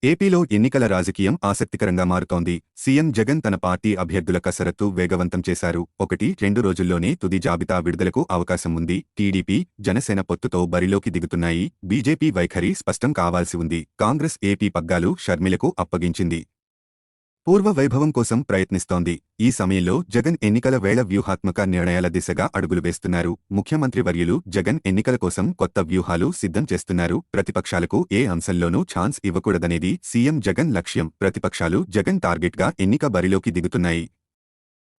ఏపీలో ఎన్నికల రాజకీయం ఆసక్తికరంగా మారుతోంది. సీఎం జగన్ తన పార్టీ అభ్యర్థుల కసరత్తు వేగవంతం చేశారు. 1-2 రోజుల్లోనే తుది జాబితా విడుదలకు అవకాశం ఉంది. టీడీపీ, జనసేన పొత్తుతో బరిలోకి దిగుతున్నాయి. బీజేపీ వైఖరి స్పష్టం కావాల్సి ఉంది. కాంగ్రెస్ ఏపీ పగ్గాలు షర్మిలకు అప్పగించింది. పూర్వ వైభవం కోసం ప్రయత్నిస్తోంది. ఈ సమయంలో జగన్ ఎన్నికల వేళ వ్యూహాత్మక నిర్ణయాల దిశగా అడుగులు వేస్తున్నారు. ముఖ్యమంత్రి వర్యులు జగన్ ఎన్నికల కోసం కొత్త వ్యూహాలు సిద్ధం చేస్తున్నారు. ప్రతిపక్షాలకు ఏ అంశంలోనూ ఛాన్స్ ఇవ్వకూడదనేది సీఎం జగన్ లక్ష్యం. ప్రతిపక్షాలు జగన్ టార్గెట్గా ఎన్నిక బరిలోకి దిగుతున్నాయి.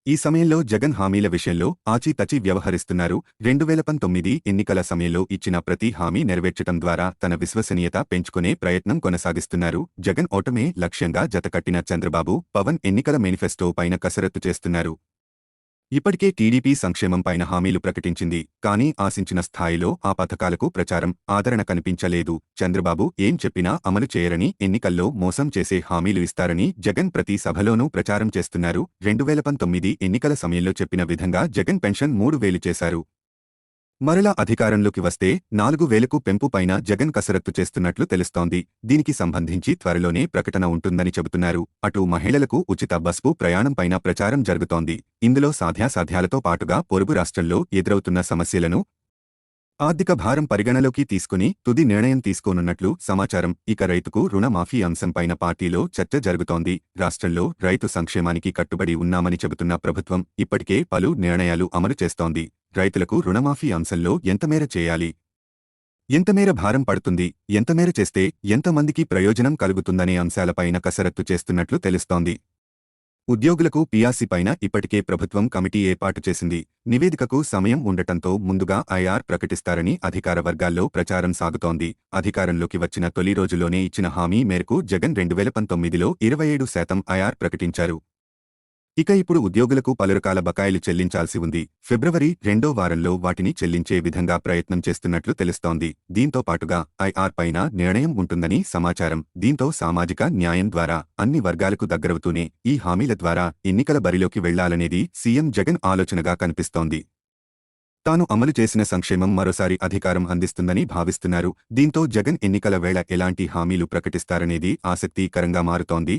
ఈ సమయంలో జగన్ హామీల విషయంలో ఆచితచి వ్యవహరిస్తున్నారు. 2019 ఎన్నికల సమయంలో ఇచ్చిన ప్రతి హామీ నెరవేర్చడం ద్వారా తన విశ్వసనీయత పెంచుకునే ప్రయత్నం కొనసాగిస్తున్నారు. జగన్ ఓటమే లక్ష్యంగా జతకట్టిన చంద్రబాబు, పవన్ ఎన్నికల మేనిఫెస్టో పైన కసరత్తు చేస్తున్నారు. ఇప్పటికే టీడీపీ సంక్షేమం పైన హామీలు ప్రకటించింది. కానీ ఆశించిన స్థాయిలో ఆ పథకాలకు ప్రచారం, ఆదరణ కనిపించలేదు. చంద్రబాబు ఏం చెప్పినా అమలు చేయరని, ఎన్నికల్లో మోసం చేసే హామీలు ఇస్తారని జగన్ ప్రతి సభలోనూ ప్రచారం చేస్తున్నారు. 2019 ఎన్నికల సమయంలో చెప్పిన విధంగా జగన్ పెన్షన్ 3000 చేశారు. మరలా అధికారంలోకి వస్తే 4000కు పెంపు పైన జగన్ కసరత్తు చేస్తున్నట్లు తెలుస్తోంది. దీనికి సంబంధించి త్వరలోనే ప్రకటన ఉంటుందని చెబుతున్నారు. అటు మహిళలకు ఉచిత బస్సు ప్రయాణం పైన ప్రచారం జరుగుతోంది. ఇందులో సాధ్యాసాధ్యాలతో పాటుగా పొరుగు రాష్ట్రంలో ఎదురవుతున్న సమస్యలను, ఆర్థిక భారం పరిగణలోకి తీసుకుని తుది నిర్ణయం తీసుకోనున్నట్లు సమాచారం. ఇక రైతుకు రుణమాఫీ అంశంపైన పార్టీలో చర్చ జరుగుతోంది. రాష్ట్రంలో రైతు సంక్షేమానికి కట్టుబడి ఉన్నామని చెబుతున్న ప్రభుత్వం ఇప్పటికే పలు నిర్ణయాలు అమలు చేస్తోంది. రైతులకు రుణమాఫీ అంశంలో ఎంతమేర చేయాలి, ఎంతమేర భారం పడుతుంది, ఎంతమేర చేస్తే ఎంతమందికి ప్రయోజనం కలుగుతుందనే అంశాలపైన కసరత్తు చేస్తున్నట్లు తెలుస్తోంది. ఉద్యోగులకు పీఆర్సీ పైన ఇప్పటికే ప్రభుత్వం కమిటీ ఏర్పాటు చేసింది. నివేదికకు సమయం ఉండటంతో ముందుగా ఐఆర్ ప్రకటిస్తారని అధికార వర్గాల్లో ప్రచారం సాగుతోంది. అధికారంలోకి వచ్చిన తొలి రోజులోనే ఇచ్చిన హామీ మేరకు జగన్ 2019లో 27% ఐఆర్ ప్రకటించారు. ఇక ఇప్పుడు ఉద్యోగులకు పలురకాల బకాయిలు చెల్లించాల్సి ఉంది. ఫిబ్రవరి 2వ వారంలో వాటిని చెల్లించే విధంగా ప్రయత్నం చేస్తున్నట్లు తెలుస్తోంది. దీంతో పాటుగా ఐఆర్ పైన నిర్ణయం ఉంటుందని సమాచారం. దీంతో సామాజిక న్యాయం ద్వారా అన్ని వర్గాలకు దగ్గరవుతూనే ఈ హామీల ద్వారా ఎన్నికల బరిలోకి వెళ్లాలనేది సీఎం జగన్ ఆలోచనగా కనిపిస్తోంది. తాను అమలు చేసిన సంక్షేమం మరోసారి అధికారం అందిస్తుందని భావిస్తున్నారు. దీంతో జగన్ ఎన్నికల వేళ ఎలాంటి హామీలు ప్రకటిస్తారనేది ఆసక్తికరంగా మారుతోంది.